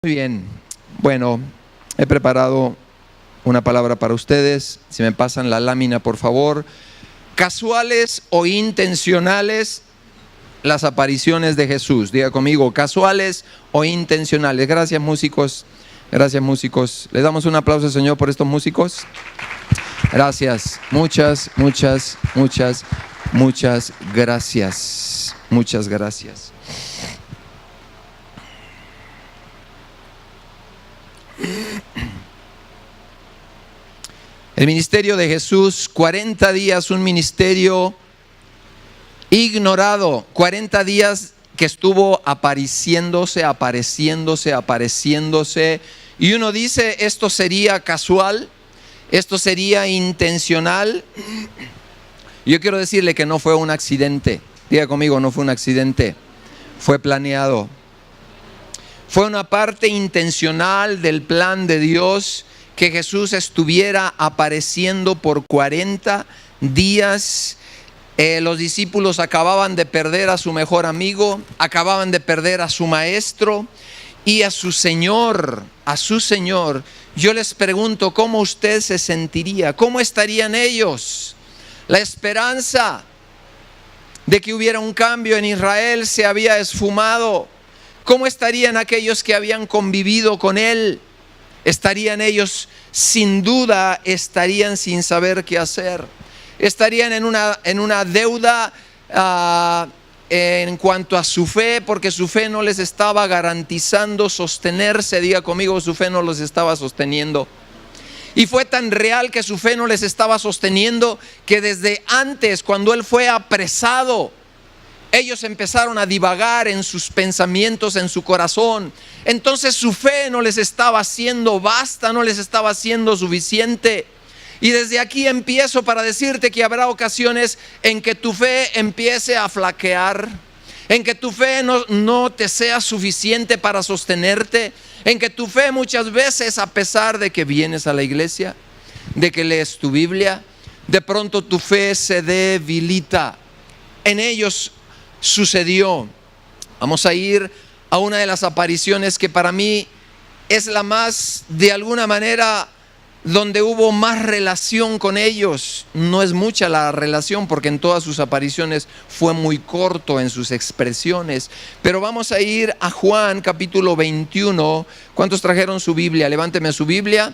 Muy bien, bueno, he preparado una palabra para ustedes. Si me pasan la lámina, por favor. Casuales o intencionales las apariciones de Jesús. Diga conmigo, casuales o intencionales. Gracias, músicos. Gracias, músicos. Les damos un aplauso al Señor por estos músicos. Gracias. Muchas gracias. Muchas gracias. El ministerio de Jesús, 40 días, un ministerio ignorado, 40 días que estuvo apareciéndose, y uno dice, esto sería casual, esto sería intencional. Yo quiero decirle que no fue un accidente. Diga conmigo, no fue un accidente, fue planeado. Fue una parte intencional del plan de Dios que Jesús estuviera apareciendo por 40 días. Los discípulos acababan de perder a su mejor amigo, acababan de perder a su maestro y a su Señor. Yo les pregunto, ¿cómo usted se sentiría? ¿Cómo estarían ellos? La esperanza de que hubiera un cambio en Israel se había esfumado. ¿Cómo estarían aquellos que habían convivido con él? Estarían ellos, sin duda, estarían sin saber qué hacer. Estarían en una deuda en cuanto a su fe, porque su fe no les estaba garantizando sostenerse. Diga conmigo, su fe no los estaba sosteniendo. Y fue tan real que su fe no les estaba sosteniendo que desde antes, cuando él fue apresado, ellos empezaron a divagar en sus pensamientos, en su corazón. Entonces su fe no les estaba haciendo basta, no les estaba haciendo suficiente. Y desde aquí empiezo para decirte que habrá ocasiones en que tu fe empiece a flaquear, en que tu fe no te sea suficiente para sostenerte, en que tu fe muchas veces, a pesar de que vienes a la iglesia, de que lees tu Biblia, de pronto tu fe se debilita. En ellos sucedió. Vamos a ir a una de las apariciones que para mí es la más, de alguna manera, donde hubo más relación con ellos. No es mucha la relación porque en todas sus apariciones fue muy corto en sus expresiones. Pero vamos a ir a Juan capítulo 21. ¿Cuántos trajeron su Biblia? Levánteme su Biblia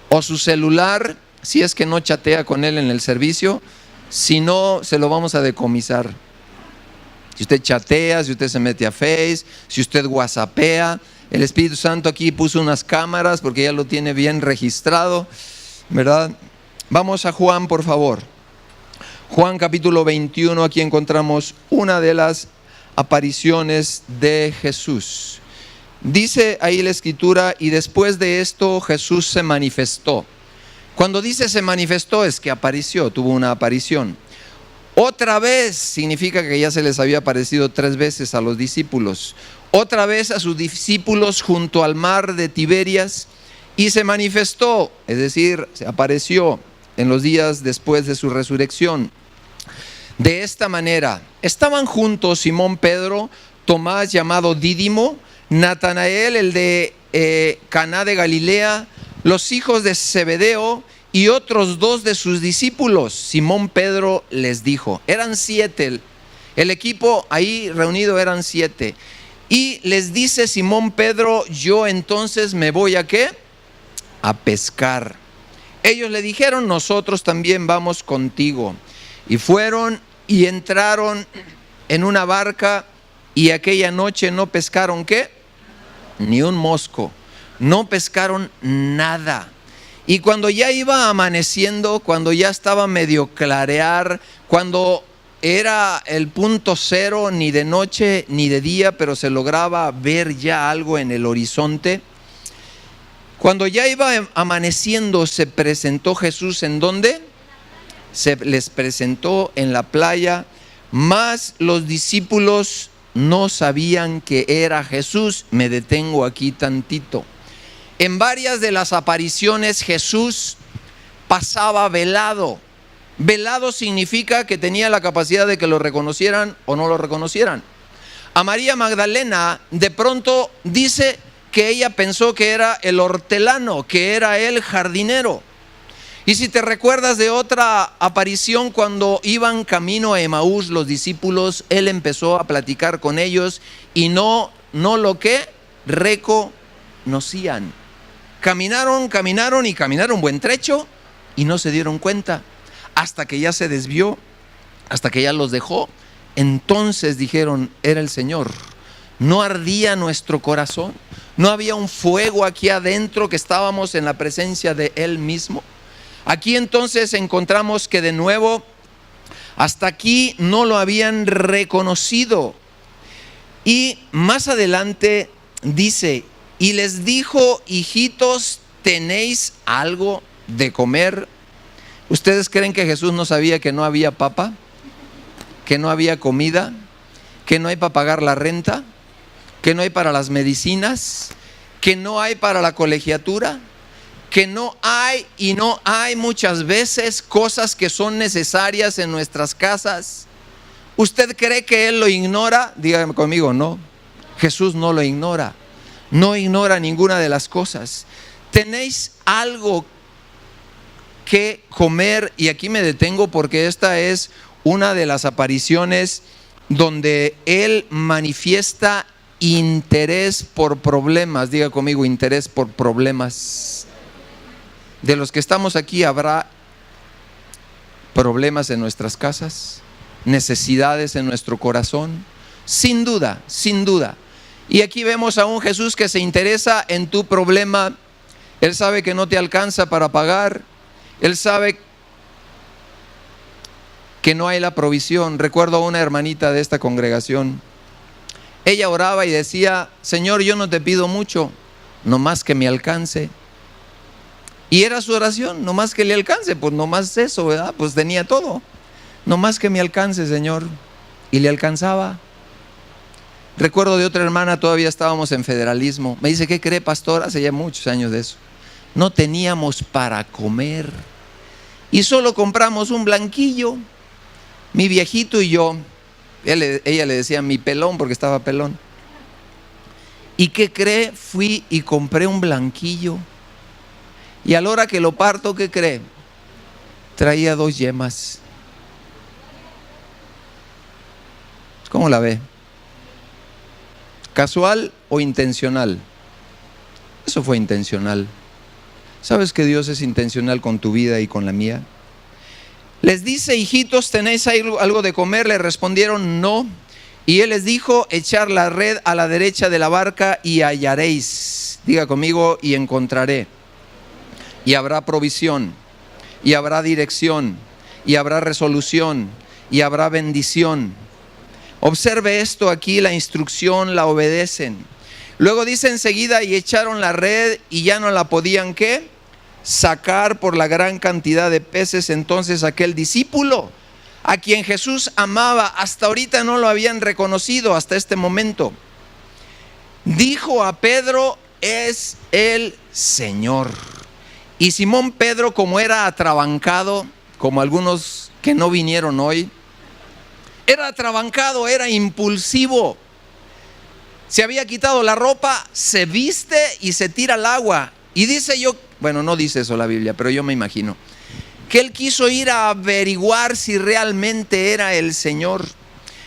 o su celular, si es que no chatea con él en el servicio. Si no, se lo vamos a decomisar. Si usted chatea, si usted se mete a Face, si usted whatsappea, el Espíritu Santo aquí puso unas cámaras porque ya lo tiene bien registrado, ¿verdad? Vamos a Juan, por favor. Juan capítulo 21, aquí encontramos una de las apariciones de Jesús. Dice ahí la Escritura, y después de esto Jesús se manifestó. Cuando dice se manifestó es que apareció, tuvo una aparición. Otra vez significa que ya se les había aparecido 3 veces a los discípulos. Otra vez a sus discípulos junto al mar de Tiberias y se manifestó, es decir, se apareció en los días después de su resurrección. De esta manera, estaban juntos Simón Pedro, Tomás llamado Dídimo, Natanael el de Caná de Galilea, los hijos de Zebedeo y otros 2 de sus discípulos. Simón Pedro les dijo, eran 7, el equipo ahí reunido eran 7. Y les dice Simón Pedro, yo entonces me voy ¿a qué? A pescar. Ellos le dijeron, nosotros también vamos contigo. Y fueron y entraron en una barca y aquella noche no pescaron ¿qué? Ni un mosco, no pescaron nada. Y cuando ya iba amaneciendo, cuando ya estaba medio clarear, cuando era el punto cero, ni de noche ni de día, pero se lograba ver ya algo en el horizonte. Cuando ya iba amaneciendo, se presentó Jesús, ¿en dónde? Se les presentó en la playa, mas los discípulos no sabían que era Jesús. Me detengo aquí tantito. En varias de las apariciones Jesús pasaba velado. Velado significa que tenía la capacidad de que lo reconocieran o no lo reconocieran. A María Magdalena de pronto dice que ella pensó que era el hortelano, que era el jardinero. Y si te recuerdas de otra aparición, cuando iban camino a Emaús los discípulos, él empezó a platicar con ellos y no lo que reconocían. Caminaron un buen trecho y no se dieron cuenta, hasta que ya se desvió, hasta que ya los dejó. Entonces dijeron, era el Señor. ¿No ardía nuestro corazón? ¿No había un fuego aquí adentro que estábamos en la presencia de Él mismo? Aquí entonces encontramos que de nuevo, hasta aquí no lo habían reconocido. Y más adelante dice, y les dijo, hijitos, ¿tenéis algo de comer? ¿Ustedes creen que Jesús no sabía que no había papa? ¿Que no había comida? ¿Que no hay para pagar la renta? ¿Que no hay para las medicinas? ¿Que no hay para la colegiatura? ¿Que no hay muchas veces cosas que son necesarias en nuestras casas? ¿Usted cree que Él lo ignora? Dígame conmigo, no. Jesús no lo ignora. No ignora ninguna de las cosas. ¿Tenéis algo que comer? Y aquí me detengo porque esta es una de las apariciones donde Él manifiesta interés por problemas. Diga conmigo, interés por problemas. De los que estamos aquí, ¿habrá problemas en nuestras casas? ¿Necesidades en nuestro corazón? Sin duda, sin duda. Y aquí vemos a un Jesús que se interesa en tu problema. Él sabe que no te alcanza para pagar. Él sabe que no hay la provisión. Recuerdo a una hermanita de esta congregación. Ella oraba y decía, Señor, yo no te pido mucho, nomás que me alcance. Y era su oración, nomás que le alcance. Pues nomás eso, ¿verdad? Pues tenía todo. Nomás que me alcance, Señor. Y le alcanzaba. Recuerdo de otra hermana, todavía estábamos en federalismo. Me dice, ¿qué cree, pastor? Hace ya muchos años de eso. No teníamos para comer. Y solo compramos un blanquillo. Mi viejito y yo. Ella le decía mi pelón porque estaba pelón. ¿Y qué cree? Fui y compré un blanquillo. Y a la hora que lo parto, ¿qué cree? Traía 2 yemas. ¿Cómo la ve? ¿Casual o intencional? Eso fue intencional. ¿Sabes que Dios es intencional con tu vida y con la mía? Les dice, hijitos, ¿tenéis algo de comer? Le respondieron, no. Y Él les dijo, echar la red a la derecha de la barca y hallaréis. Diga conmigo, y encontraré. Y habrá provisión, y habrá dirección, y habrá resolución, y habrá bendición. Observe esto aquí, la instrucción la obedecen. Luego dice enseguida, y echaron la red y ya no la podían, ¿qué? Sacar por la gran cantidad de peces. Entonces aquel discípulo, a quien Jesús amaba, hasta ahorita no lo habían reconocido hasta este momento, dijo a Pedro, es el Señor. Y Simón Pedro, como era atrabancado, como algunos que no vinieron hoy, era atrabancado, era impulsivo. Se había quitado la ropa, se viste y se tira al agua. Y dice yo, bueno, no dice eso la Biblia, pero yo me imagino, que él quiso ir a averiguar si realmente era el Señor.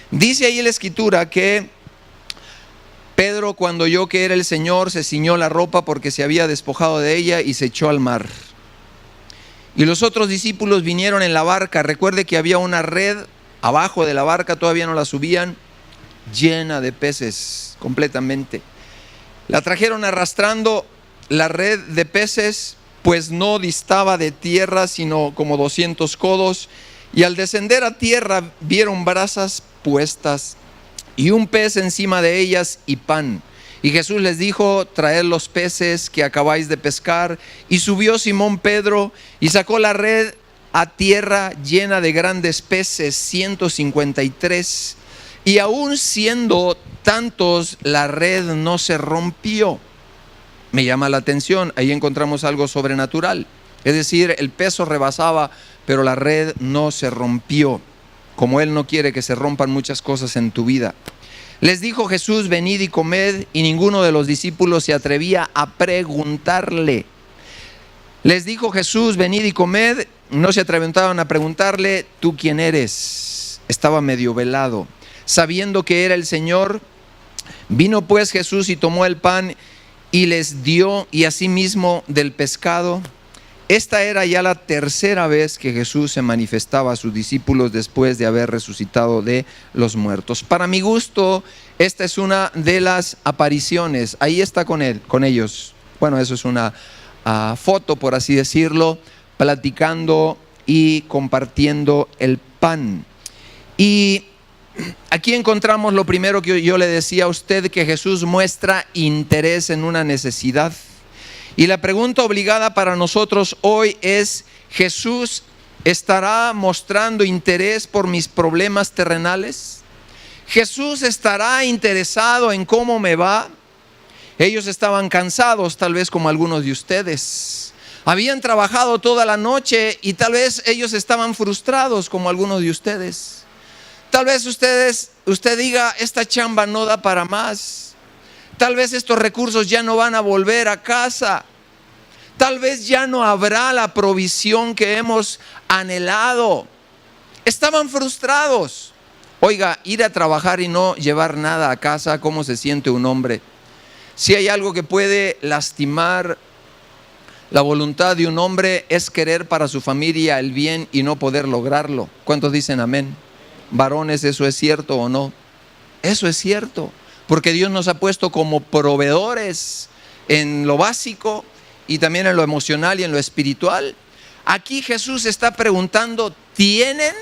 Dice ahí la Escritura que Pedro, cuando oyó que era el Señor, se ciñó la ropa porque se había despojado de ella y se echó al mar. Y los otros discípulos vinieron en la barca. Recuerde que había una red abajo de la barca, todavía no la subían, llena de peces completamente. La trajeron arrastrando la red de peces, pues no distaba de tierra sino como 200 codos. Y al descender a tierra vieron brasas puestas y un pez encima de ellas y pan. Y Jesús les dijo, traed los peces que acabáis de pescar. Y subió Simón Pedro y sacó la red a tierra llena de grandes peces, 153. Y aún siendo tantos, la red no se rompió. Me llama la atención, ahí encontramos algo sobrenatural. Es decir, el peso rebasaba, pero la red no se rompió. Como Él no quiere que se rompan muchas cosas en tu vida. Les dijo Jesús: venid y comed, y ninguno de los discípulos se atrevía a preguntarle. Les dijo Jesús: venid y comed, no se atreverían a preguntarle: ¿tú quién eres? Estaba medio velado. Sabiendo que era el Señor, vino pues Jesús y tomó el pan y les dio, y asimismo del pescado. Esta era ya la tercera vez que Jesús se manifestaba a sus discípulos después de haber resucitado de los muertos. Para mi gusto, esta es una de las apariciones. Ahí está con ellos. Bueno, eso es una foto, por así decirlo, platicando y compartiendo el pan. Y aquí encontramos lo primero que yo le decía a usted, que Jesús muestra interés en una necesidad. Y la pregunta obligada para nosotros hoy es: ¿Jesús estará mostrando interés por mis problemas terrenales? ¿Jesús estará interesado en cómo me va? Ellos estaban cansados, tal vez como algunos de ustedes. Habían trabajado toda la noche y tal vez ellos estaban frustrados como algunos de ustedes. Tal vez usted diga: esta chamba no da para más. Tal vez estos recursos ya no van a volver a casa. Tal vez ya no habrá la provisión que hemos anhelado. Estaban frustrados. Oiga, ir a trabajar y no llevar nada a casa, ¿cómo se siente un hombre? Si hay algo que puede lastimar la voluntad de un hombre, es querer para su familia el bien y no poder lograrlo. ¿Cuántos dicen amén? Varones, ¿eso es cierto o no? Eso es cierto. Porque Dios nos ha puesto como proveedores en lo básico y también en lo emocional y en lo espiritual. Aquí Jesús está preguntando: ¿tienen?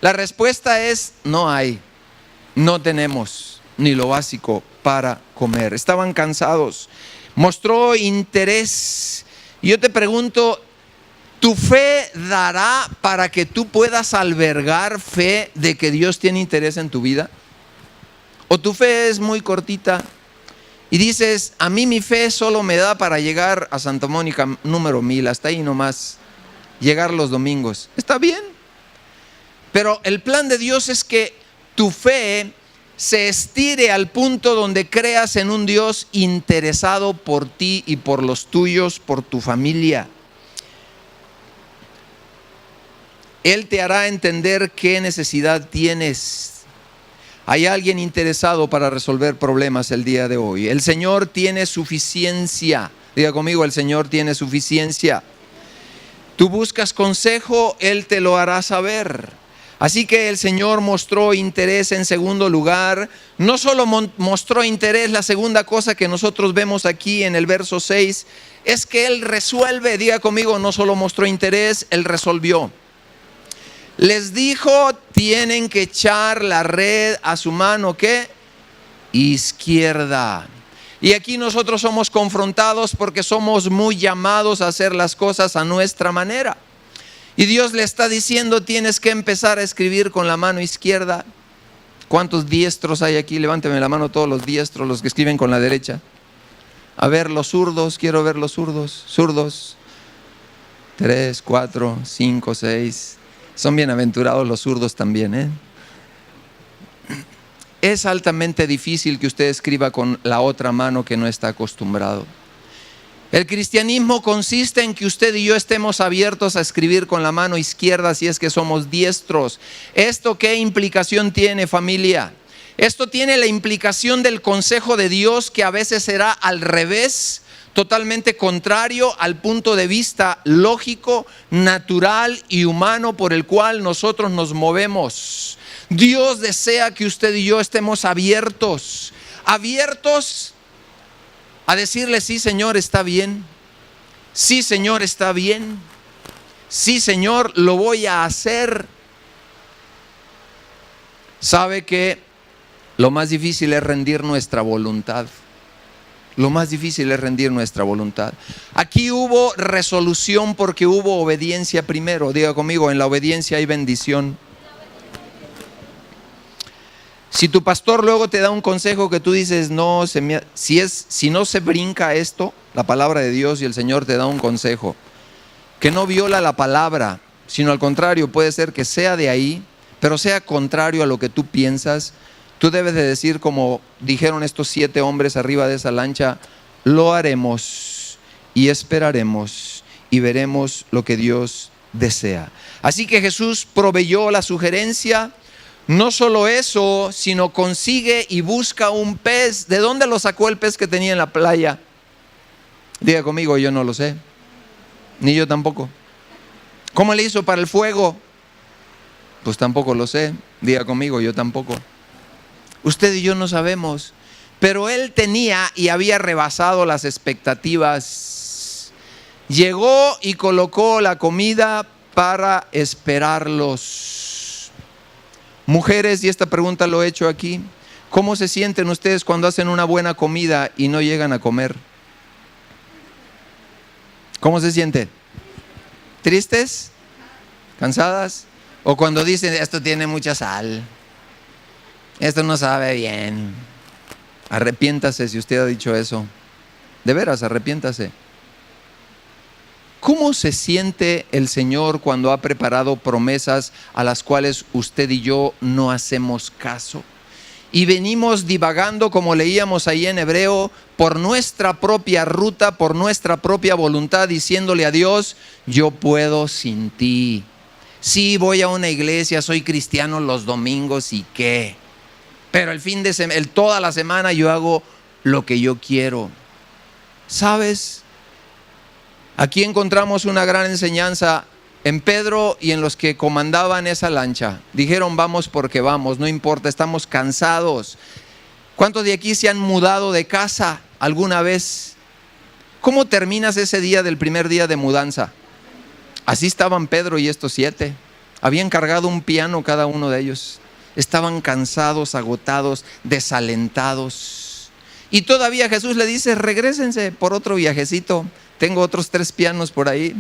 La respuesta es: no hay, no tenemos ni lo básico para comer. Estaban cansados. Mostró interés. Y yo te pregunto: ¿tu fe dará para que tú puedas albergar fe de que Dios tiene interés en tu vida? ¿O tu fe es muy cortita y dices: a mí mi fe solo me da para llegar a Santa Mónica número 1000, hasta ahí nomás, llegar los domingos? Está bien, pero el plan de Dios es que tu fe se estire al punto donde creas en un Dios interesado por ti y por los tuyos, por tu familia. Él te hará entender qué necesidad tienes. Hay alguien interesado para resolver problemas el día de hoy. El Señor tiene suficiencia. Diga conmigo: el Señor tiene suficiencia. Tú buscas consejo, Él te lo hará saber. Así que el Señor mostró interés. En segundo lugar, no solo mostró interés, la segunda cosa que nosotros vemos aquí en el verso 6 es que Él resuelve. Diga conmigo: no solo mostró interés, Él resolvió. Les dijo: tienen que echar la red a su mano, ¿qué? Izquierda. Y aquí nosotros somos confrontados porque somos muy llamados a hacer las cosas a nuestra manera. Y Dios le está diciendo: tienes que empezar a escribir con la mano izquierda. ¿Cuántos diestros hay aquí? Levánteme la mano todos los diestros, los que escriben con la derecha. A ver, los zurdos, quiero ver los zurdos. Zurdos. 3, 4, 5, 6... Son bienaventurados los zurdos también, ¿eh? Es altamente difícil que usted escriba con la otra mano que no está acostumbrado. El cristianismo consiste en que usted y yo estemos abiertos a escribir con la mano izquierda si es que somos diestros. ¿Esto qué implicación tiene, familia? Esto tiene la implicación del consejo de Dios, que a veces será al revés, totalmente contrario al punto de vista lógico, natural y humano por el cual nosotros nos movemos. Dios desea que usted y yo estemos abiertos a decirle: sí, Señor, está bien. Sí, Señor, está bien. Sí, Señor, lo voy a hacer. ¿Sabe que lo más difícil es rendir nuestra voluntad? Lo más difícil es rendir nuestra voluntad. Aquí hubo resolución porque hubo obediencia primero. Diga conmigo: en la obediencia hay bendición. Si tu pastor luego te da un consejo que tú dices: no, si no se brinca esto, la palabra de Dios, y el Señor te da un consejo que no viola la palabra, sino al contrario, puede ser que sea de ahí, pero sea contrario a lo que tú piensas, Tú debes de decir, como dijeron estos 7 hombres arriba de esa lancha: lo haremos y esperaremos y veremos lo que Dios desea. Así que Jesús proveyó la sugerencia. No solo eso, sino consigue y busca un pez. ¿De dónde lo sacó el pez que tenía en la playa? Diga conmigo: yo no lo sé. Ni yo tampoco. ¿Cómo le hizo para el fuego? Pues tampoco lo sé. Diga conmigo: yo tampoco. Usted y yo no sabemos. Pero él tenía y había rebasado las expectativas. Llegó y colocó la comida para esperarlos. Mujeres, y esta pregunta lo he hecho aquí: ¿cómo se sienten ustedes cuando hacen una buena comida y no llegan a comer? ¿Cómo se sienten? ¿Tristes? ¿Cansadas? O cuando dicen: esto tiene mucha sal, esto no sabe bien. Arrepiéntase si usted ha dicho eso. De veras, arrepiéntase. ¿Cómo se siente el Señor cuando ha preparado promesas a las cuales usted y yo no hacemos caso? Y venimos divagando, como leíamos ahí en Hebreo, por nuestra propia ruta, por nuestra propia voluntad, diciéndole a Dios: yo puedo sin ti. Sí, voy a una iglesia, soy cristiano los domingos y qué. Pero toda la semana yo hago lo que yo quiero. ¿Sabes? Aquí encontramos una gran enseñanza en Pedro y en los que comandaban esa lancha. Dijeron: vamos porque vamos, no importa, estamos cansados. ¿Cuántos de aquí se han mudado de casa alguna vez? ¿Cómo terminas ese día del primer día de mudanza? Así estaban Pedro y estos 7. Habían cargado un piano cada uno de ellos. Estaban cansados, agotados, desalentados. Y todavía Jesús le dice: regrésense por otro viajecito. Tengo otros 3 pianos por ahí.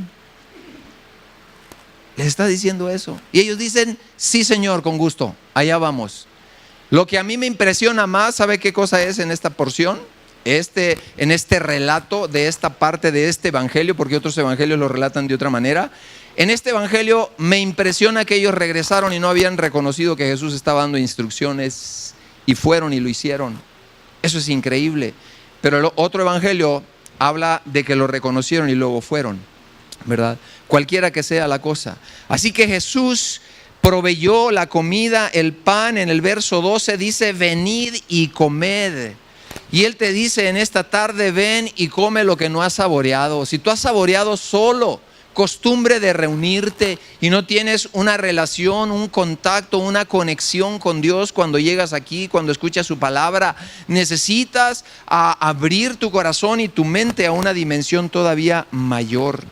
Les está diciendo eso. Y ellos dicen: sí, Señor, con gusto, allá vamos. Lo que a mí me impresiona más, ¿sabe qué cosa es en esta porción? En este relato de esta parte de este evangelio, porque otros evangelios lo relatan de otra manera. En este evangelio me impresiona que ellos regresaron y no habían reconocido que Jesús estaba dando instrucciones, y fueron y lo hicieron. Eso es increíble. Pero el otro evangelio habla de que lo reconocieron y luego fueron, ¿verdad? Cualquiera que sea la cosa. Así que Jesús proveyó la comida, el pan. En el verso 12 dice: venid y comed. Y Él te dice en esta tarde: ven y come lo que no has saboreado. Si tú has saboreado solo costumbre de reunirte y no tienes una relación, un contacto, una conexión con Dios cuando llegas aquí, cuando escuchas su palabra, necesitas abrir tu corazón y tu mente a una dimensión todavía mayor.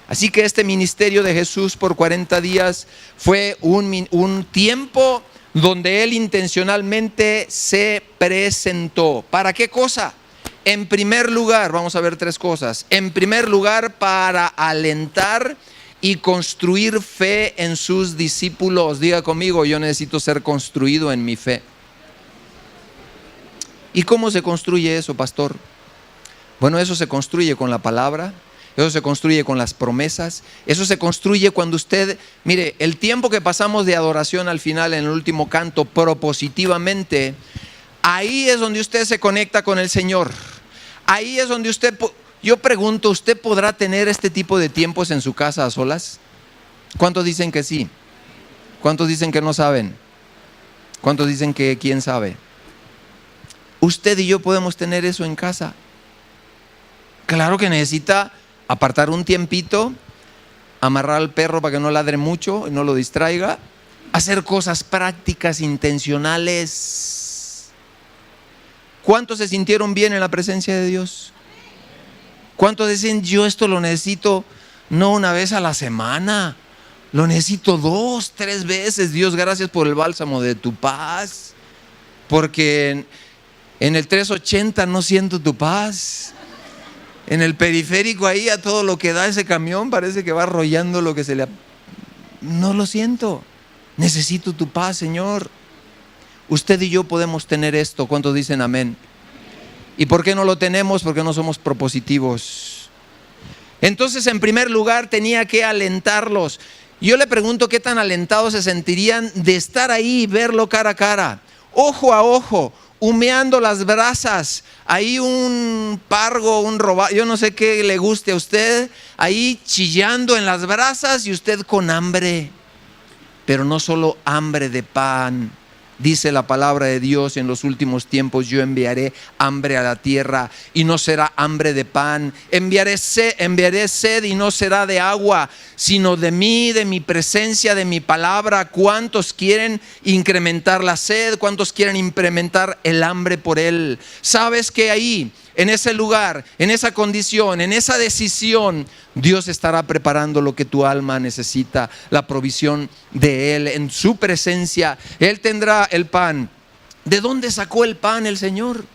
Así que este ministerio de Jesús por 40 días fue un tiempo donde Él intencionalmente se presentó. ¿Para qué cosa? En primer lugar, vamos a ver 3 cosas. En primer lugar, para alentar y construir fe en sus discípulos. Diga conmigo: yo necesito ser construido en mi fe. ¿Y cómo se construye eso, pastor? Bueno, eso se construye con la palabra. Eso se construye con las promesas. Eso se construye cuando usted, mire, el tiempo que pasamos de adoración al final en el último canto, propositivamente, ahí es donde usted se conecta con el Señor. Ahí es donde yo pregunto: ¿usted podrá tener este tipo de tiempos en su casa a solas? ¿Cuántos dicen que sí? ¿Cuántos dicen que no saben? ¿Cuántos dicen que quién sabe? Usted y yo podemos tener eso en casa. Claro que necesita apartar un tiempito, amarrar al perro para que no ladre mucho y no lo distraiga, hacer cosas prácticas, intencionales. ¿Cuántos se sintieron bien en la presencia de Dios? ¿Cuántos dicen: yo esto lo necesito no una vez a la semana, lo necesito 2, 3 veces? Dios, gracias por el bálsamo de tu paz, porque en el 380 no siento tu paz. En el periférico ahí, a todo lo que da ese camión, parece que va arrollando lo que se le... No lo siento. Necesito tu paz, Señor. Usted y yo podemos tener esto. ¿Cuántos dicen amén? ¿Y por qué no lo tenemos? Porque no somos propositivos. Entonces, en primer lugar, tenía que alentarlos. Yo le pregunto: ¿qué tan alentados se sentirían de estar ahí y verlo cara a cara? ojo a ojo, humeando las brasas. Ahí un pargo, un robalo, yo no sé qué le guste a usted, ahí chillando en las brasas y usted con hambre. Pero no solo hambre de pan. Dice la palabra de Dios: en los últimos tiempos yo enviaré hambre a la tierra y no será hambre de pan. Enviaré sed y no será de agua, sino de mí, de mi presencia, de mi palabra. ¿Cuántos quieren incrementar la sed? ¿Cuántos quieren incrementar el hambre por Él? ¿Sabes que ahí, en ese lugar, en esa condición, en esa decisión, Dios estará preparando lo que tu alma necesita, la provisión de Él, en su presencia? Él tendrá el pan. ¿De dónde sacó el pan el Señor?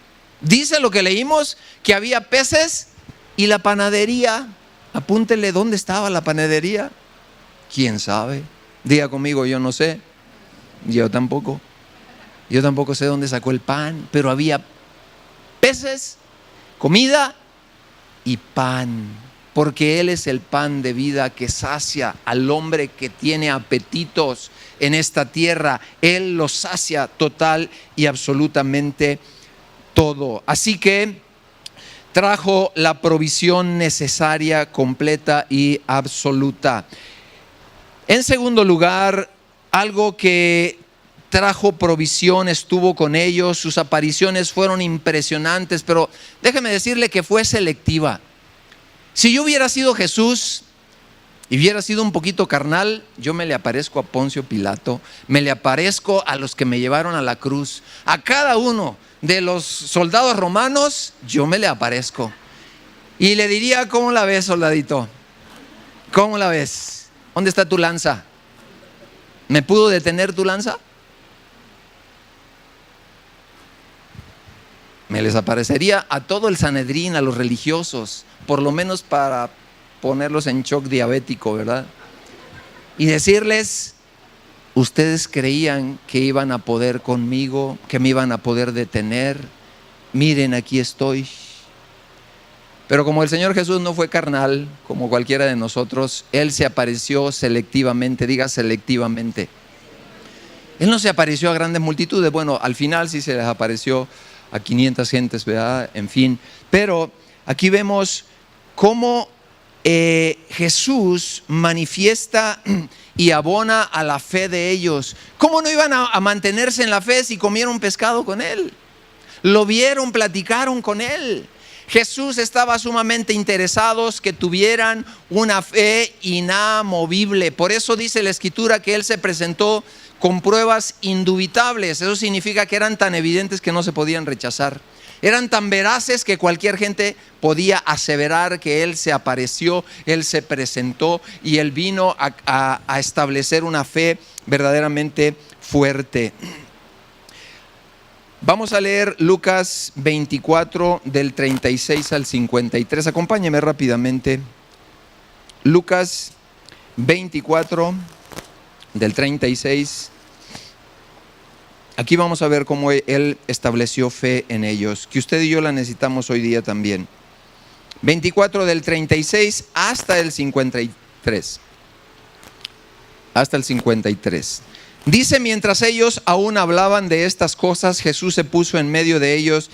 Dice lo que leímos, que había peces y la panadería. Apúntele, ¿dónde estaba la panadería? ¿Quién sabe? Diga conmigo: yo no sé. Yo tampoco sé dónde sacó el pan, pero había peces, comida y pan, porque Él es el pan de vida que sacia al hombre que tiene apetitos en esta tierra. Él lo sacia total y absolutamente todo. Así que trajo la provisión necesaria, completa y absoluta. En segundo lugar, algo que trajo provisión, estuvo con ellos. Sus apariciones fueron impresionantes, pero déjeme decirle que fue selectiva. Si yo hubiera sido Jesús y hubiera sido un poquito carnal, yo me le aparezco a Poncio Pilato, me le aparezco a los que me llevaron a la cruz, a cada uno de los soldados romanos, yo me le aparezco y le diría: ¿cómo la ves, soldadito? ¿Cómo la ves? ¿Dónde está tu lanza? ¿Me pudo detener tu lanza? Me les aparecería a todo el Sanedrín, a los religiosos, por lo menos para ponerlos en shock diabético, ¿verdad? Y decirles: ustedes creían que iban a poder conmigo, que me iban a poder detener. Miren, aquí estoy. Pero como el Señor Jesús no fue carnal, como cualquiera de nosotros, Él se apareció selectivamente. Diga: selectivamente. Él no se apareció a grandes multitudes. Bueno, al final sí se les apareció a 500 gentes, ¿verdad? En fin. Pero aquí vemos cómo Jesús manifiesta y abona a la fe de ellos. ¿Cómo no iban a mantenerse en la fe si comieron pescado con Él? Lo vieron, platicaron con Él. Jesús estaba sumamente interesado que tuvieran una fe inamovible. Por eso dice la Escritura que Él se presentó con pruebas indubitables. Eso significa que eran tan evidentes que no se podían rechazar. Eran tan veraces que cualquier gente podía aseverar que Él se apareció, Él se presentó y Él vino a establecer una fe verdaderamente fuerte. Vamos a leer Lucas 24 del 36 al 53. Acompáñeme rápidamente. Lucas 24 del 36. Aquí vamos a ver cómo Él estableció fe en ellos, que usted y yo la necesitamos hoy día también. 24 del 36 hasta el 53. Hasta el 53. Dice: mientras ellos aún hablaban de estas cosas, Jesús se puso en medio de ellos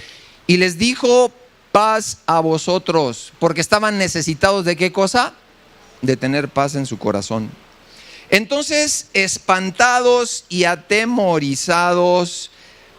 y les dijo: paz a vosotros. Porque estaban necesitados ¿de qué cosa? De tener paz en su corazón. Entonces, espantados y atemorizados,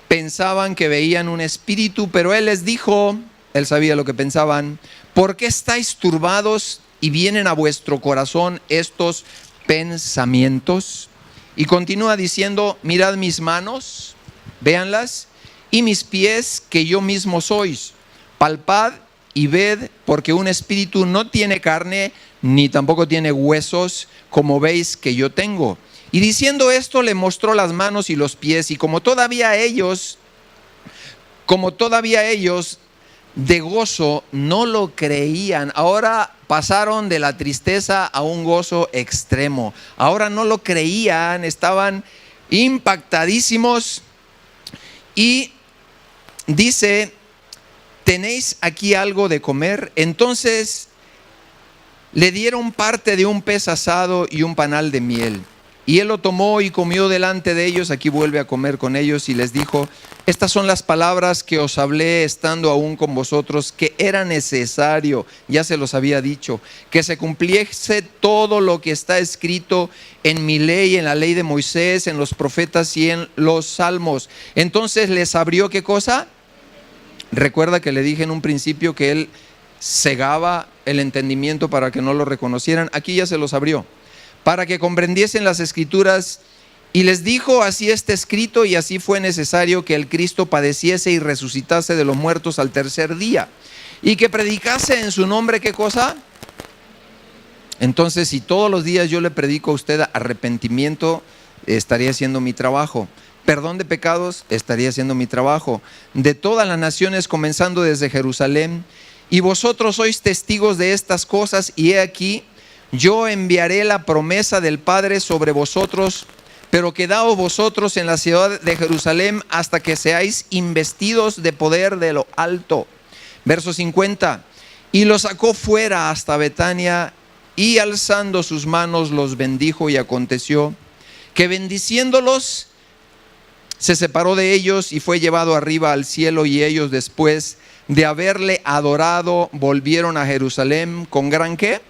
pensaban que veían un espíritu, pero Él les dijo, Él sabía lo que pensaban: ¿por qué estáis turbados y vienen a vuestro corazón estos pensamientos? Y continúa diciendo: mirad mis manos, véanlas, y mis pies, que yo mismo sois. Palpad y ved, porque un espíritu no tiene carne, ni tampoco tiene huesos, como veis que yo tengo. Y diciendo esto, le mostró las manos y los pies, y como todavía ellos de gozo no lo creían. Ahora pasaron de la tristeza a un gozo extremo. Ahora no lo creían, estaban impactadísimos. Y dice: ¿tenéis aquí algo de comer? Entonces le dieron parte de un pez asado y un panal de miel. Y él lo tomó y comió delante de ellos. Aquí vuelve a comer con ellos y les dijo: estas son las palabras que os hablé estando aún con vosotros, que era necesario, ya se los había dicho, que se cumpliese todo lo que está escrito en mi ley, en la ley de Moisés, en los profetas y en los salmos. Entonces les abrió, ¿qué cosa? Recuerda que le dije en un principio que él cegaba el entendimiento para que no lo reconocieran. Aquí ya se los abrió, para que comprendiesen las escrituras, y les dijo: así está escrito y así fue necesario que el Cristo padeciese y resucitase de los muertos al tercer día, y que predicase en su nombre, ¿qué cosa? Entonces, si todos los días yo le predico a usted arrepentimiento, estaría haciendo mi trabajo. Perdón de pecados, estaría haciendo mi trabajo. De todas las naciones, comenzando desde Jerusalén, y vosotros sois testigos de estas cosas, y he aquí, yo enviaré la promesa del Padre sobre vosotros, pero quedaos vosotros en la ciudad de Jerusalén hasta que seáis investidos de poder de lo alto. Verso 50. Y los sacó fuera hasta Betania, y alzando sus manos los bendijo, y aconteció que bendiciéndolos se separó de ellos y fue llevado arriba al cielo. Y ellos, después de haberle adorado, volvieron a Jerusalén con gran ¿qué?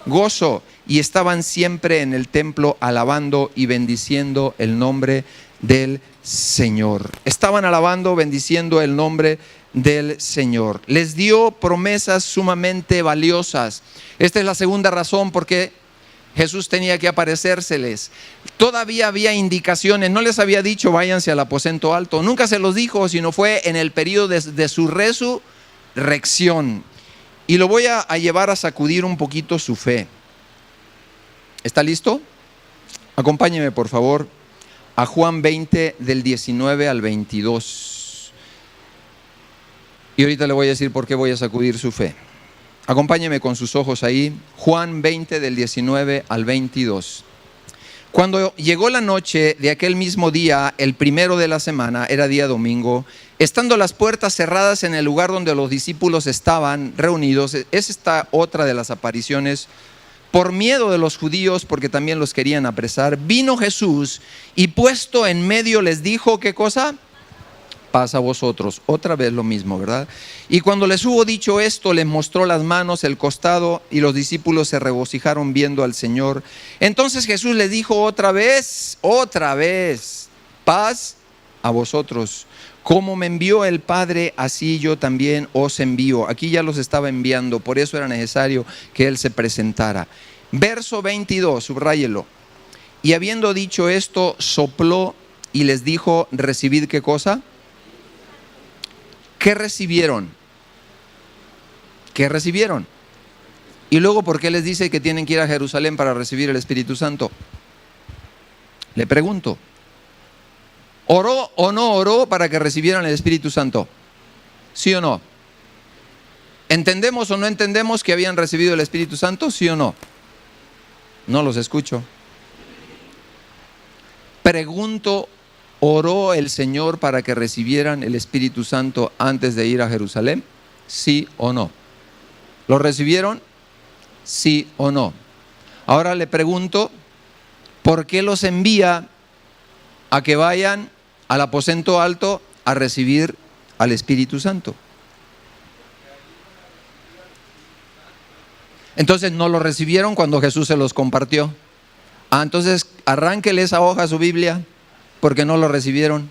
Gozo, y estaban siempre en el templo alabando y bendiciendo el nombre del Señor. Estaban alabando, bendiciendo el nombre del Señor. Les dio promesas sumamente valiosas. Esta es la segunda razón por qué Jesús tenía que aparecérseles. Todavía había indicaciones. No les había dicho: váyanse al aposento alto. Nunca se los dijo, sino fue en el periodo de su resurrección. Y lo voy a llevar a sacudir un poquito su fe. ¿Está listo? Acompáñeme, por favor, a Juan 20, del 19 al 22. Y ahorita le voy a decir por qué voy a sacudir su fe. Acompáñeme con sus ojos ahí. Juan 20, del 19 al 22. Cuando llegó la noche de aquel mismo día, el primero de la semana, era día domingo, estando las puertas cerradas en el lugar donde los discípulos estaban reunidos, es esta otra de las apariciones, por miedo de los judíos, porque también los querían apresar, vino Jesús y puesto en medio les dijo: ¿qué cosa? Paz a vosotros. Otra vez lo mismo, ¿verdad? Y cuando les hubo dicho esto, les mostró las manos, el costado, y los discípulos se regocijaron viendo al Señor. Entonces Jesús les dijo otra vez, paz a vosotros. Como me envió el Padre, así yo también os envío. Aquí ya los estaba enviando, por eso era necesario que Él se presentara. Verso 22, subráyelo. Y habiendo dicho esto, sopló y les dijo: recibid, ¿qué cosa? ¿Qué recibieron? ¿Qué recibieron? Y luego, ¿por qué les dice que tienen que ir a Jerusalén para recibir el Espíritu Santo? Le pregunto, ¿oró o no oró para que recibieran el Espíritu Santo? ¿Sí o no? ¿Entendemos o no entendemos que habían recibido el Espíritu Santo? ¿Sí o no? No los escucho. Pregunto, ¿oró el Señor para que recibieran el Espíritu Santo antes de ir a Jerusalén? ¿Sí o no? ¿Lo recibieron? ¿Sí o no? Ahora le pregunto, ¿por qué los envía a que vayan al aposento alto a recibir al Espíritu Santo? Entonces no lo recibieron cuando Jesús se los compartió. Entonces arránquele esa hoja a su Biblia, porque no lo recibieron.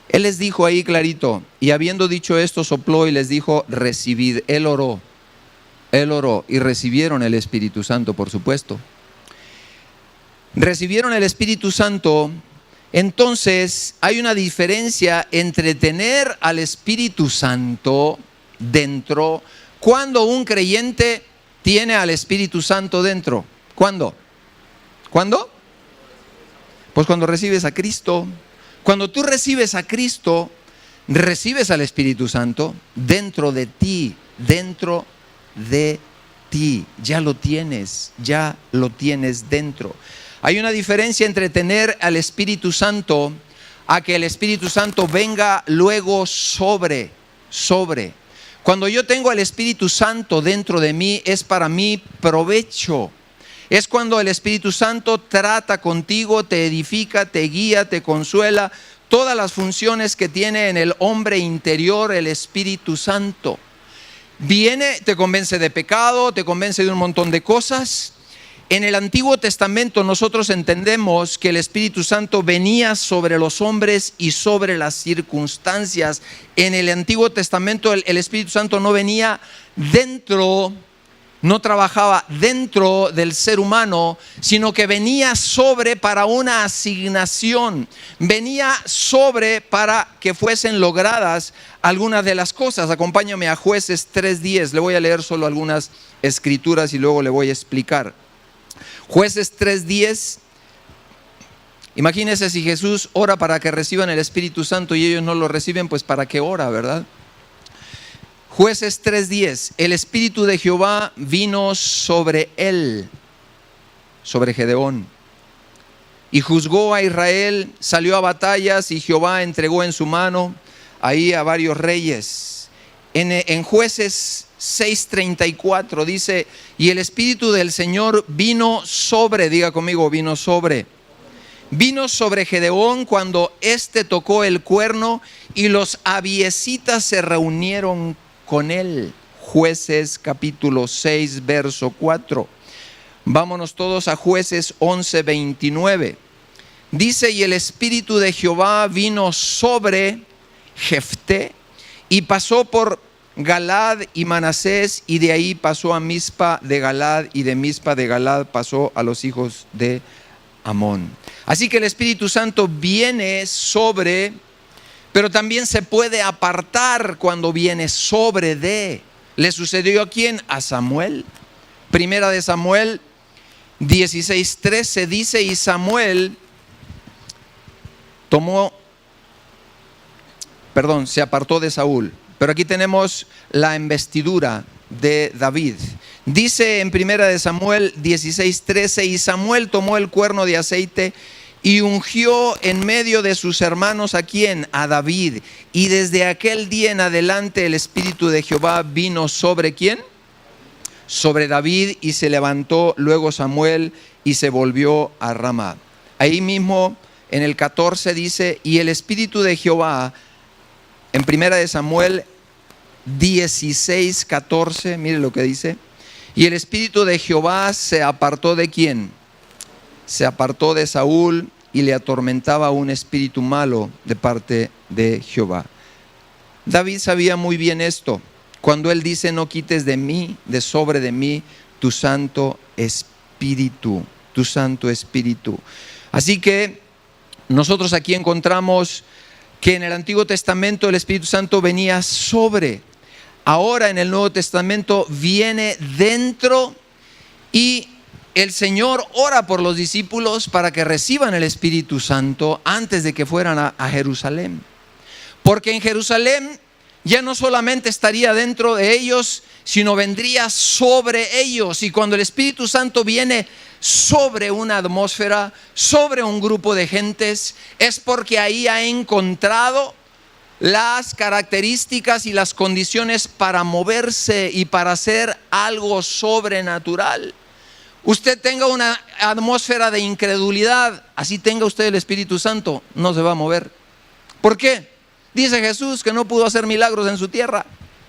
Él les dijo ahí clarito, y habiendo dicho esto, sopló y les dijo: recibid. Él oró y recibieron el Espíritu Santo, por supuesto. Recibieron el Espíritu Santo. Entonces hay una diferencia entre tener al Espíritu Santo dentro. ¿Cuándo un creyente tiene al Espíritu Santo dentro? ¿Cuándo? ¿Cuándo? Pues cuando recibes a Cristo. Cuando tú recibes a Cristo, recibes al Espíritu Santo dentro de ti, ya lo tienes dentro. Hay una diferencia entre tener al Espíritu Santo a que el Espíritu Santo venga luego sobre. Cuando yo tengo al Espíritu Santo dentro de mí, es para mi provecho. Es cuando el Espíritu Santo trata contigo, te edifica, te guía, te consuela. Todas las funciones que tiene en el hombre interior el Espíritu Santo. Viene, te convence de pecado, te convence de un montón de cosas. En el Antiguo Testamento nosotros entendemos que el Espíritu Santo venía sobre los hombres y sobre las circunstancias. En el Antiguo Testamento el Espíritu Santo no venía dentro, no trabajaba dentro del ser humano, sino que venía sobre para una asignación, venía sobre para que fuesen logradas algunas de las cosas. Acompáñame a Jueces 3:10, le voy a leer solo algunas escrituras y luego le voy a explicar. Jueces 3:10. Imagínense si Jesús ora para que reciban el Espíritu Santo y ellos no lo reciben, pues ¿para qué ora, verdad? Jueces 3:10. El Espíritu de Jehová vino sobre él, sobre Gedeón, y juzgó a Israel, salió a batallas y Jehová entregó en su mano ahí a varios reyes. En Jueces 6:34 dice, y el Espíritu del Señor vino sobre, diga conmigo, vino sobre Gedeón cuando éste tocó el cuerno y los abiesitas se reunieron con él. Jueces capítulo 6 verso 4. Vámonos todos a Jueces 11:29. Dice, y el Espíritu de Jehová vino sobre Jefté y pasó por Galad y Manasés, y de ahí pasó a Mizpa de Galad, y de Mizpa de Galad pasó a los hijos de Amón. Así que el Espíritu Santo viene sobre, pero también se puede apartar cuando viene sobre de. ¿Le sucedió a quién? A Samuel. Primera de Samuel 16:13 dice, y Samuel se apartó de Saúl. Pero aquí tenemos la investidura de David. Dice en Primera de Samuel 16:13, y Samuel tomó el cuerno de aceite y ungió en medio de sus hermanos ¿a quién? A David. Y desde aquel día en adelante el Espíritu de Jehová vino sobre ¿quién? Sobre David, y se levantó luego Samuel y se volvió a Ramá. Ahí mismo en el 14 dice, y el Espíritu de Jehová, en Primera de Samuel 16:14, mire lo que dice, y el Espíritu de Jehová se apartó ¿de quién? Se apartó de Saúl y le atormentaba un espíritu malo de parte de Jehová. David sabía muy bien esto, cuando él dice, no quites de mí, de sobre de mí, tu Santo Espíritu, tu Santo Espíritu. Así que nosotros aquí encontramos que en el Antiguo Testamento el Espíritu Santo venía sobre. Ahora en el Nuevo Testamento viene dentro, y el Señor ora por los discípulos para que reciban el Espíritu Santo antes de que fueran a Jerusalén. Porque en Jerusalén ya no solamente estaría dentro de ellos, sino vendría sobre ellos. Y cuando el Espíritu Santo viene sobre una atmósfera, sobre un grupo de gentes, es porque ahí ha encontrado las características y las condiciones para moverse y para hacer algo sobrenatural. Usted tenga una atmósfera de incredulidad, así tenga usted el Espíritu Santo, no se va a mover. ¿Por qué? Dice Jesús que no pudo hacer milagros en su tierra.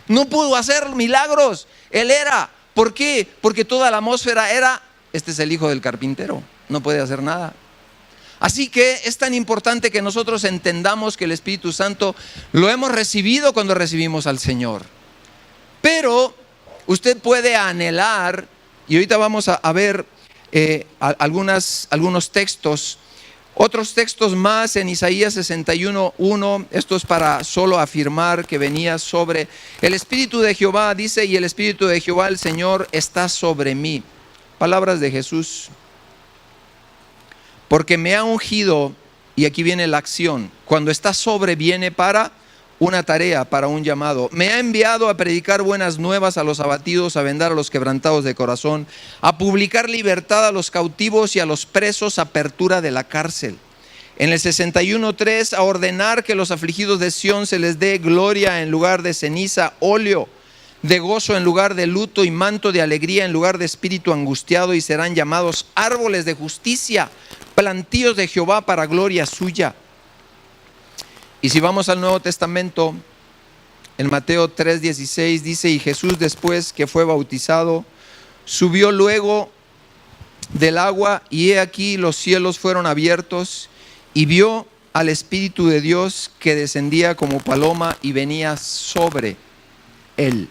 No pudo hacer milagros. Él era. ¿Por qué? Porque toda la atmósfera era, este es el hijo del carpintero, no puede hacer nada. Así que es tan importante que nosotros entendamos que el Espíritu Santo lo hemos recibido cuando recibimos al Señor. Pero usted puede anhelar, y ahorita vamos a ver algunos textos, otros textos más en Isaías 61:1. Esto es para solo afirmar que venía sobre. El Espíritu de Jehová dice, y el Espíritu de Jehová el Señor está sobre mí. Palabras de Jesús. Porque me ha ungido, y aquí viene la acción. Cuando está sobre, viene para una tarea, para un llamado. Me ha enviado a predicar buenas nuevas a los abatidos, a vendar a los quebrantados de corazón, a publicar libertad a los cautivos y a los presos, apertura de la cárcel. En el 61:3, a ordenar que los afligidos de Sión se les dé gloria en lugar de ceniza, óleo de gozo en lugar de luto y manto de alegría en lugar de espíritu angustiado, y serán llamados árboles de justicia, plantíos de Jehová para gloria suya. Y si vamos al Nuevo Testamento, en Mateo 3:16 dice: y Jesús, después que fue bautizado, subió luego del agua, y he aquí los cielos fueron abiertos, y vio al Espíritu de Dios que descendía como paloma y venía sobre él.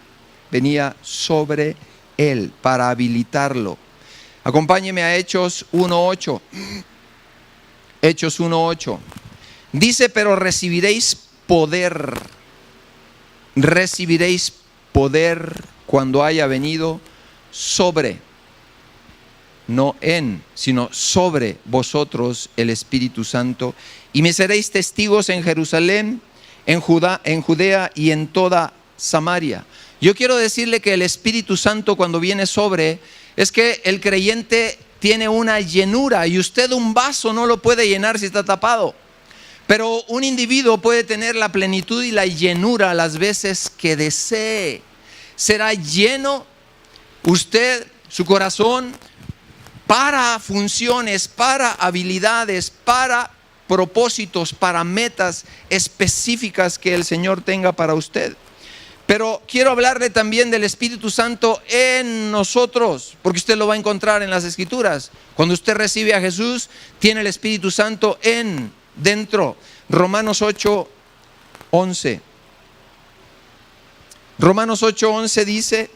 Venía sobre él para habilitarlo. Acompáñeme a Hechos 1:8. Hechos 1:8. Dice: pero recibiréis poder. Recibiréis poder cuando haya venido sobre, no en, sino sobre vosotros el Espíritu Santo, y me seréis testigos en Jerusalén, en Judea y en toda Samaria. Yo quiero decirle que el Espíritu Santo, cuando viene sobre, es que el creyente tiene una llenura, y usted un vaso no lo puede llenar si está tapado. Pero un individuo puede tener la plenitud y la llenura las veces que desee. Será lleno usted, su corazón, para funciones, para habilidades, para propósitos, para metas específicas que el Señor tenga para usted. Pero quiero hablarle también del Espíritu Santo en nosotros, porque usted lo va a encontrar en las Escrituras. Cuando usted recibe a Jesús, tiene el Espíritu Santo dentro. Romanos 8:11. Romanos 8:11 dice: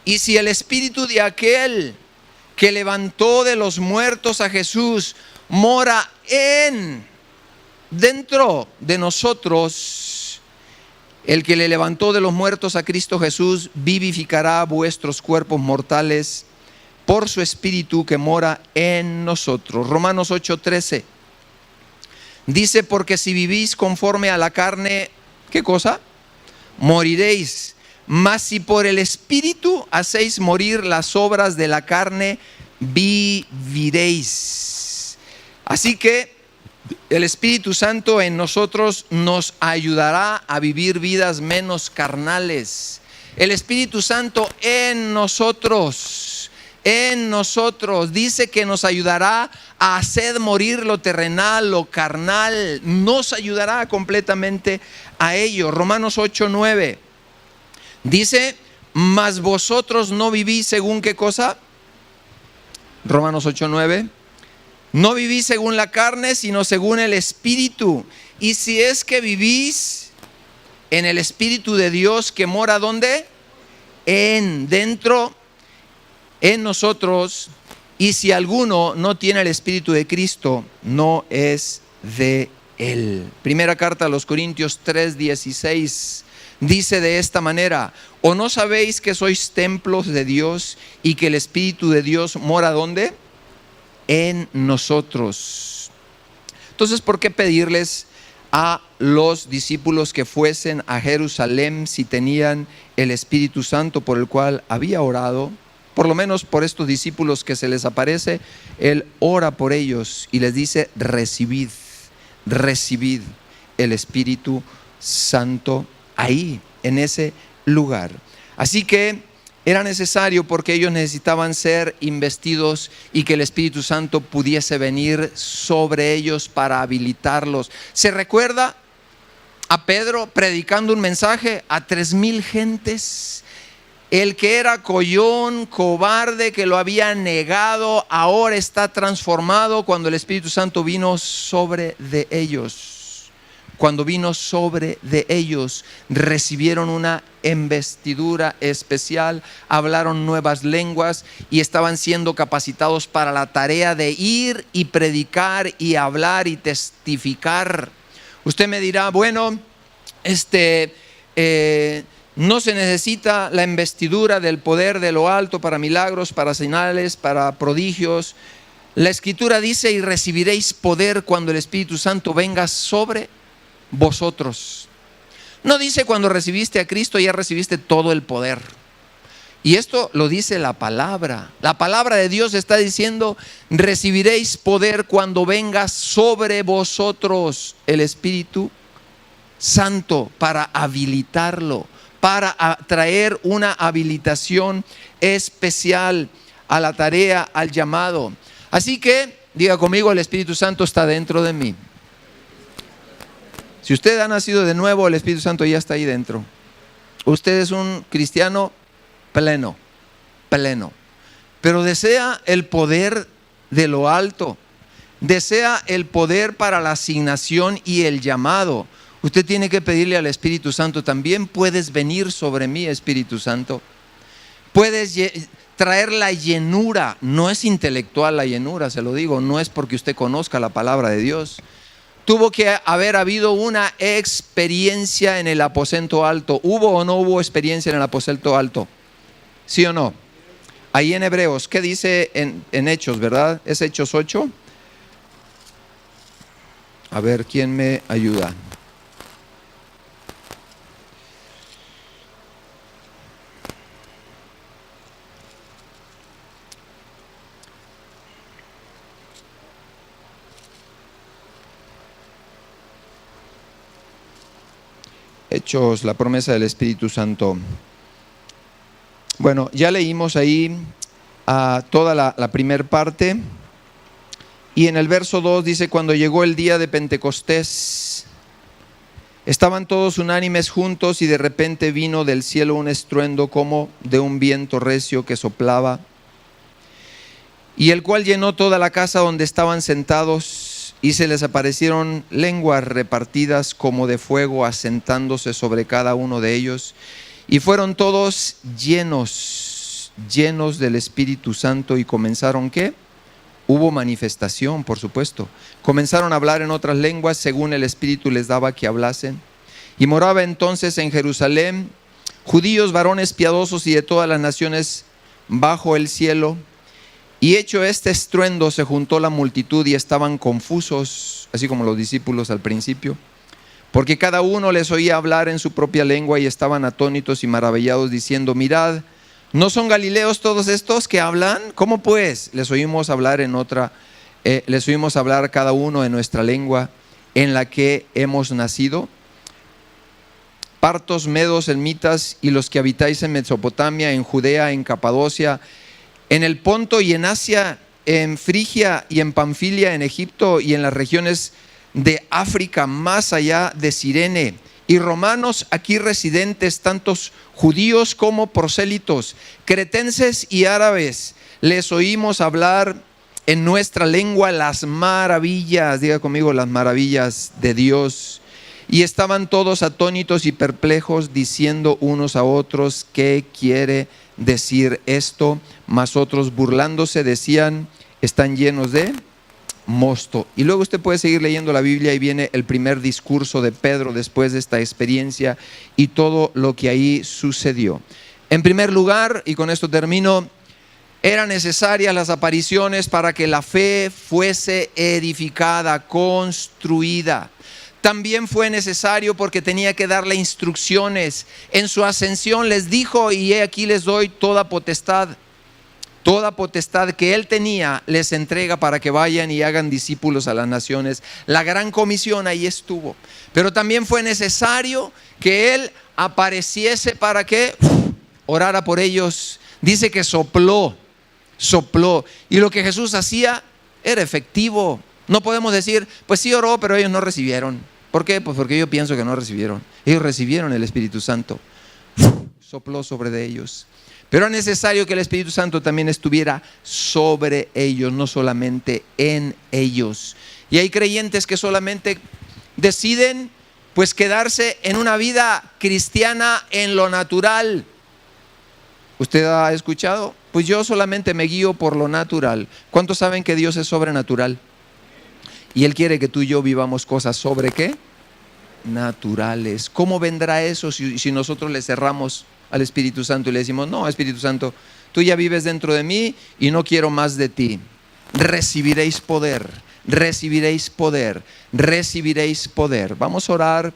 y si el Espíritu de aquel que levantó de los muertos a Jesús mora dentro de nosotros, el que le levantó de los muertos a Cristo Jesús vivificará vuestros cuerpos mortales por su Espíritu que mora en nosotros. Romanos 8:13 dice: porque si vivís conforme a la carne, ¿qué cosa? Moriréis. Mas si por el Espíritu hacéis morir las obras de la carne, viviréis. Así que el Espíritu Santo en nosotros nos ayudará a vivir vidas menos carnales. El Espíritu Santo en nosotros dice que nos ayudará a hacer morir lo terrenal, lo carnal. Nos ayudará completamente a ello. Romanos 8:9 dice: mas vosotros no vivís según ¿qué cosa? Romanos 8:9. No vivís según la carne, sino según el Espíritu. Y si es que vivís en el Espíritu de Dios que mora, ¿dónde? Dentro, en nosotros. Y si alguno no tiene el Espíritu de Cristo, no es de él. Primera carta a los Corintios 3:16 dice de esta manera: ¿o no sabéis que sois templos de Dios y que el Espíritu de Dios mora ¿dónde? En nosotros. Entonces, ¿por qué pedirles a los discípulos que fuesen a Jerusalén si tenían el Espíritu Santo por el cual había orado? Por lo menos por estos discípulos que se les aparece, Él ora por ellos y les dice: recibid el Espíritu Santo ahí, en ese lugar. Así que era necesario, porque ellos necesitaban ser investidos y que el Espíritu Santo pudiese venir sobre ellos para habilitarlos. ¿Se recuerda a Pedro predicando un mensaje a 3,000 gentes? El que era collón, cobarde, que lo había negado, ahora está transformado cuando el Espíritu Santo vino sobre de ellos. Cuando vino sobre de ellos, recibieron una investidura especial, hablaron nuevas lenguas y estaban siendo capacitados para la tarea de ir y predicar y hablar y testificar. Usted me dirá: bueno, no se necesita la investidura del poder de lo alto para milagros, para señales, para prodigios. La Escritura dice: y recibiréis poder cuando el Espíritu Santo venga sobre vosotros. No dice cuando recibiste a Cristo ya recibiste todo el poder. Y esto lo dice la palabra. La palabra de Dios está diciendo: recibiréis poder cuando venga sobre vosotros el Espíritu Santo, para habilitarlo, para traer una habilitación especial a la tarea, al llamado. Así que, diga conmigo, el Espíritu Santo está dentro de mí. Si usted ha nacido de nuevo, el Espíritu Santo ya está ahí dentro. Usted es un cristiano pleno, pero desea el poder de lo alto, desea el poder para la asignación y el llamado. Usted tiene que pedirle al Espíritu Santo: también puedes venir sobre mí, Espíritu Santo. Puedes traer la llenura. No es intelectual la llenura, se lo digo, no es porque usted conozca la palabra de Dios. Tuvo que haber habido una experiencia en el aposento alto. ¿Hubo o no hubo experiencia en el aposento alto? ¿Sí o no? Ahí en Hebreos, ¿qué dice en Hechos, verdad? ¿Es Hechos 8? A ver, ¿quién me ayuda? Hechos, la promesa del Espíritu Santo. Bueno, ya leímos ahí toda la primera parte. Y en el verso 2 dice: cuando llegó el día de Pentecostés, estaban todos unánimes juntos, y de repente vino del cielo un estruendo como de un viento recio que soplaba, y el cual llenó toda la casa donde estaban sentados. Y se les aparecieron lenguas repartidas como de fuego, asentándose sobre cada uno de ellos. Y fueron todos llenos del Espíritu Santo, y comenzaron, ¿qué? Hubo manifestación, por supuesto. Comenzaron a hablar en otras lenguas según el Espíritu les daba que hablasen. Y moraba entonces en Jerusalén judíos, varones piadosos y de todas las naciones bajo el cielo. Y hecho este estruendo, se juntó la multitud y estaban confusos, así como los discípulos al principio, porque cada uno les oía hablar en su propia lengua, y estaban atónitos y maravillados, diciendo: mirad, ¿no son galileos todos estos que hablan? ¿Cómo pues les oímos hablar les oímos hablar cada uno en nuestra lengua en la que hemos nacido? Partos, medos, elmitas, y los que habitáis en Mesopotamia, en Judea, en Capadocia, en el Ponto y en Asia, en Frigia y en Panfilia, en Egipto y en las regiones de África, más allá de Cirene, y romanos aquí residentes, tantos judíos como prosélitos, cretenses y árabes, les oímos hablar en nuestra lengua las maravillas, diga conmigo, las maravillas de Dios. Y estaban todos atónitos y perplejos, diciendo unos a otros: ¿qué quiere decir esto? Mas otros, burlándose, decían: están llenos de mosto. Y luego usted puede seguir leyendo la Biblia, y viene el primer discurso de Pedro después de esta experiencia y todo lo que ahí sucedió. En primer lugar, y con esto termino, eran necesarias las apariciones para que la fe fuese edificada, construida. También fue necesario porque tenía que darle instrucciones. En su ascensión les dijo: y he aquí les doy toda potestad que Él tenía, les entrega para que vayan y hagan discípulos a las naciones. La gran comisión ahí estuvo. Pero también fue necesario que Él apareciese para que orara por ellos. Dice que sopló. Y lo que Jesús hacía era efectivo. No podemos decir: pues sí oró, pero ellos no recibieron. ¿Por qué? Pues porque yo pienso que no recibieron. Ellos recibieron el Espíritu Santo. Sopló sobre de ellos. Pero es necesario que el Espíritu Santo también estuviera sobre ellos, no solamente en ellos. Y hay creyentes que solamente deciden pues quedarse en una vida cristiana en lo natural. ¿Usted ha escuchado? Pues yo solamente me guío por lo natural. ¿Cuántos saben que Dios es sobrenatural? Y Él quiere que tú y yo vivamos cosas sobre ¿qué? Naturales. ¿Cómo vendrá eso si nosotros le cerramos al Espíritu Santo y le decimos: no, Espíritu Santo, tú ya vives dentro de mí y no quiero más de ti? Recibiréis poder, recibiréis poder, recibiréis poder. Vamos a orar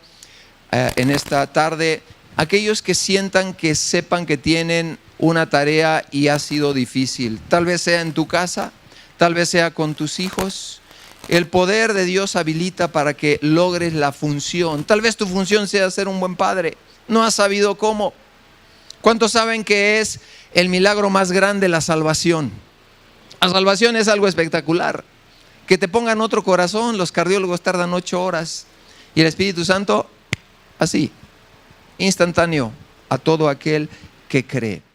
en esta tarde. Aquellos que sientan, que sepan que tienen una tarea y ha sido difícil, tal vez sea en tu casa, tal vez sea con tus hijos. El poder de Dios habilita para que logres la función. Tal vez tu función sea ser un buen padre, no has sabido cómo. ¿Cuántos saben que es el milagro más grande la salvación? La salvación es algo espectacular. Que te pongan otro corazón, los cardiólogos tardan 8 horas. Y el Espíritu Santo, así, instantáneo, a todo aquel que cree.